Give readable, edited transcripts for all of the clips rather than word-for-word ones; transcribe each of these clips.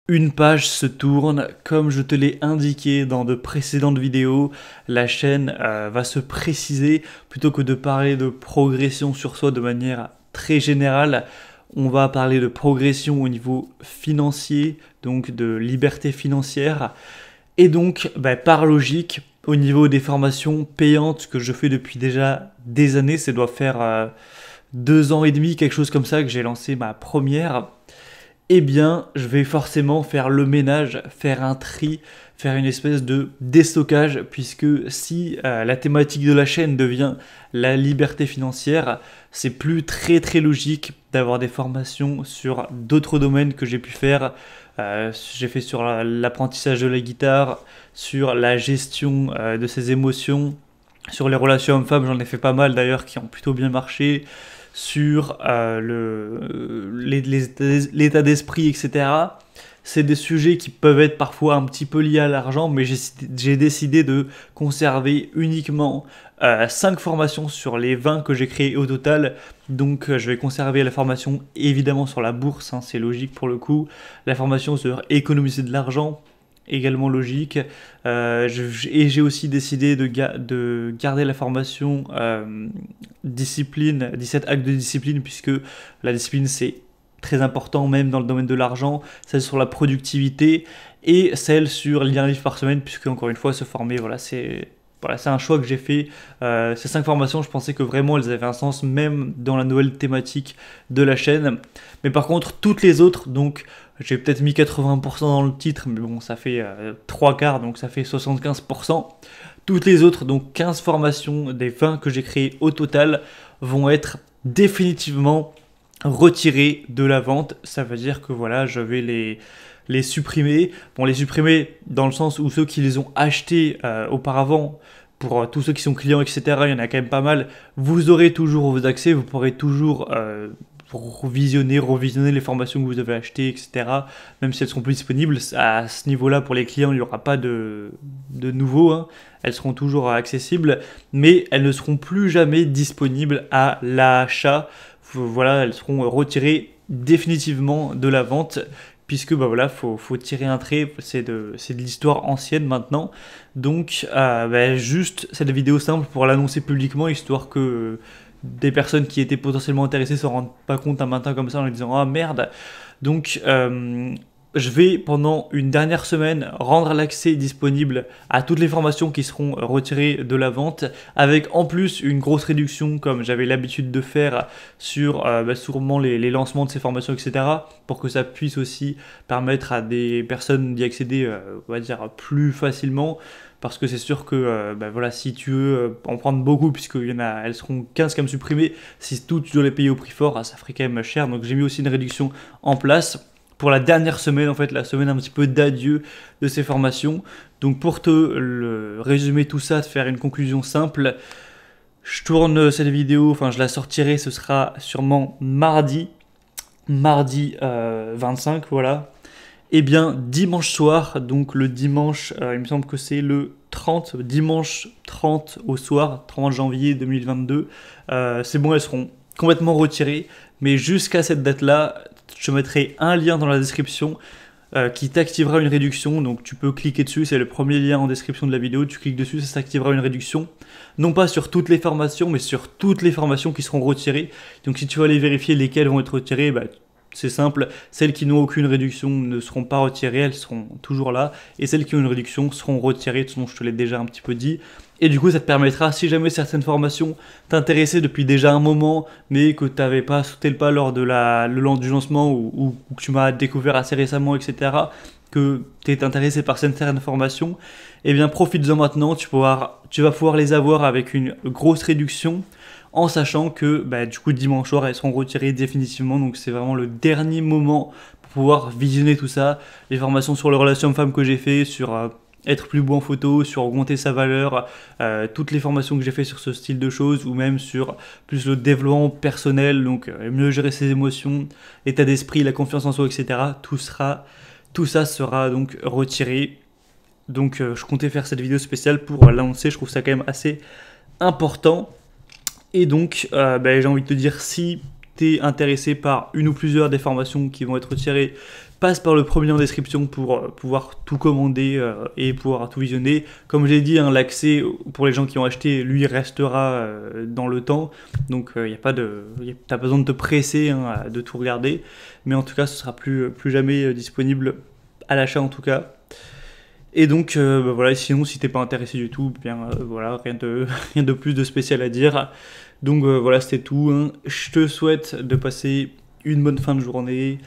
Une page se tourne, comme je te l'ai indiqué dans de précédentes vidéos, la chaîne va se préciser, plutôt que de parler de progression sur soi de manière très générale, on va parler de progression au niveau financier, donc de liberté financière, et donc par logique, au niveau des formations payantes que je fais depuis déjà des années, ça doit faire 2 ans et demi, quelque chose comme ça, que j'ai lancé ma première. Eh bien, je vais forcément faire le ménage, faire un tri, faire une espèce de déstockage, puisque si la thématique de la chaîne devient la liberté financière, c'est plus très logique d'avoir des formations sur d'autres domaines que j'ai pu faire. J'ai fait sur l'apprentissage de la guitare, sur la gestion de ses émotions, sur les relations hommes-femmes, j'en ai fait pas mal d'ailleurs qui ont plutôt bien marché, sur l'état d'esprit, etc. C'est des sujets qui peuvent être parfois un petit peu liés à l'argent, mais j'ai décidé de conserver uniquement 5 formations sur les 20 que j'ai créées au total. Donc je vais conserver la formation évidemment sur la bourse, hein, c'est logique pour le coup, la formation sur économiser de l'argent, également logique. Et j'ai aussi décidé de garder la formation discipline, 17 actes de discipline, puisque la discipline c'est très important même dans le domaine de l'argent, celle sur la productivité et celle sur lire un livre par semaine, puisque encore une fois se former, voilà, c'est un choix que j'ai fait. Ces 5 formations, je pensais que vraiment elles avaient un sens même dans la nouvelle thématique de la chaîne. Mais par contre, toutes les autres, donc j'ai peut-être mis 80% dans le titre, mais bon, ça fait 3 quarts, donc ça fait 75%. Toutes les autres, donc 15 formations des 20 que j'ai créées au total, vont être définitivement retirées de la vente. Ça veut dire que voilà, je vais les supprimer. Bon, les supprimer dans le sens où ceux qui les ont achetés auparavant, pour tous ceux qui sont clients, etc., il y en a quand même pas mal, vous aurez toujours vos accès, vous pourrez toujours revisionner les formations que vous avez achetées, etc., même si elles seront plus disponibles. À ce niveau-là, pour les clients, il n'y aura pas de nouveau, hein. Elles seront toujours accessibles, mais elles ne seront plus jamais disponibles à l'achat. Voilà, elles seront retirées définitivement de la vente, puisque voilà, faut tirer un trait, c'est de l'histoire ancienne maintenant. Donc juste cette vidéo simple pour l'annoncer publiquement, histoire que des personnes qui étaient potentiellement intéressées se rendent pas compte un matin comme ça en leur disant ah merde. Donc je vais pendant une dernière semaine rendre l'accès disponible à toutes les formations qui seront retirées de la vente, avec en plus une grosse réduction comme j'avais l'habitude de faire sur sûrement les lancements de ces formations, etc., pour que ça puisse aussi permettre à des personnes d'y accéder on va dire plus facilement. Parce que c'est sûr que voilà, si tu veux en prendre beaucoup, elles seront 15 comme supprimées, si toutes tu dois les payer au prix fort, ça ferait quand même cher. Donc j'ai mis aussi une réduction en place pour la dernière semaine, en fait, la semaine un petit peu d'adieu de ces formations. Donc pour te résumer tout ça, te faire une conclusion simple, je tourne cette vidéo, enfin je la sortirai, ce sera sûrement mardi 25, voilà. Et bien dimanche soir, donc le dimanche, il me semble que c'est le 30, dimanche 30 au soir, 30 janvier 2022, c'est bon, elles seront complètement retirées, mais jusqu'à cette date-là, je mettrai un lien dans la description qui t'activera une réduction. Donc tu peux cliquer dessus, c'est le premier lien en description de la vidéo, tu cliques dessus, ça t'activera une réduction. Non pas sur toutes les formations, mais sur toutes les formations qui seront retirées. Donc si tu veux aller vérifier lesquelles vont être retirées, c'est simple, celles qui n'ont aucune réduction ne seront pas retirées, elles seront toujours là, et celles qui ont une réduction seront retirées, de toute façon je te l'ai déjà un petit peu dit. Et du coup ça te permettra, si jamais certaines formations t'intéressaient depuis déjà un moment, mais que tu n'avais pas sauté le pas lors de du lancement, ou que tu m'as découvert assez récemment, etc., que tu es intéressé par certaines formations, eh bien profites-en maintenant, tu vas pouvoir les avoir avec une grosse réduction, en sachant que du coup dimanche soir elles seront retirées définitivement. Donc c'est vraiment le dernier moment pour pouvoir visionner tout ça, les formations sur les relations hommes-femmes que j'ai fait, sur être plus beau en photo, sur augmenter sa valeur, toutes les formations que j'ai fait sur ce style de choses, ou même sur plus le développement personnel, donc mieux gérer ses émotions, l'état d'esprit, la confiance en soi, etc. Tout ça sera donc retiré. Donc je comptais faire cette vidéo spéciale pour l'annoncer, je trouve ça quand même assez important. Et donc j'ai envie de te dire, si tu es intéressé par une ou plusieurs des formations qui vont être retirées passe par le premier en description pour pouvoir tout commander et pouvoir tout visionner. Comme j'ai dit, hein, l'accès pour les gens qui ont acheté, lui, restera dans le temps. Donc il n'y a pas t'as besoin de te presser hein, de tout regarder. Mais en tout cas, ce sera plus jamais disponible à l'achat en tout cas. Et donc bah voilà, sinon si t'es pas intéressé du tout, bien voilà, rien de plus de spécial à dire. Donc voilà, c'était tout. Hein. Je te souhaite de passer une bonne fin de journée.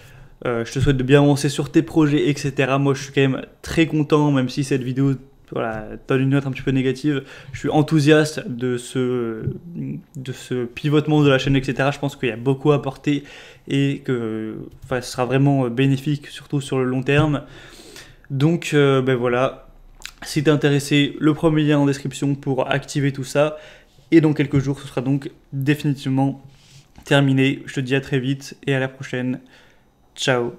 Je te souhaite de bien avancer sur tes projets, etc. Moi, je suis quand même très content, même si cette vidéo voilà, donne une note un petit peu négative. Je suis enthousiaste de ce pivotement de la chaîne, etc. Je pense qu'il y a beaucoup à apporter et que ce sera vraiment bénéfique, surtout sur le long terme. Donc, ben voilà, si t'es intéressé, le premier lien en description pour activer tout ça. Et dans quelques jours, ce sera donc définitivement terminé. Je te dis à très vite et à la prochaine. Ciao.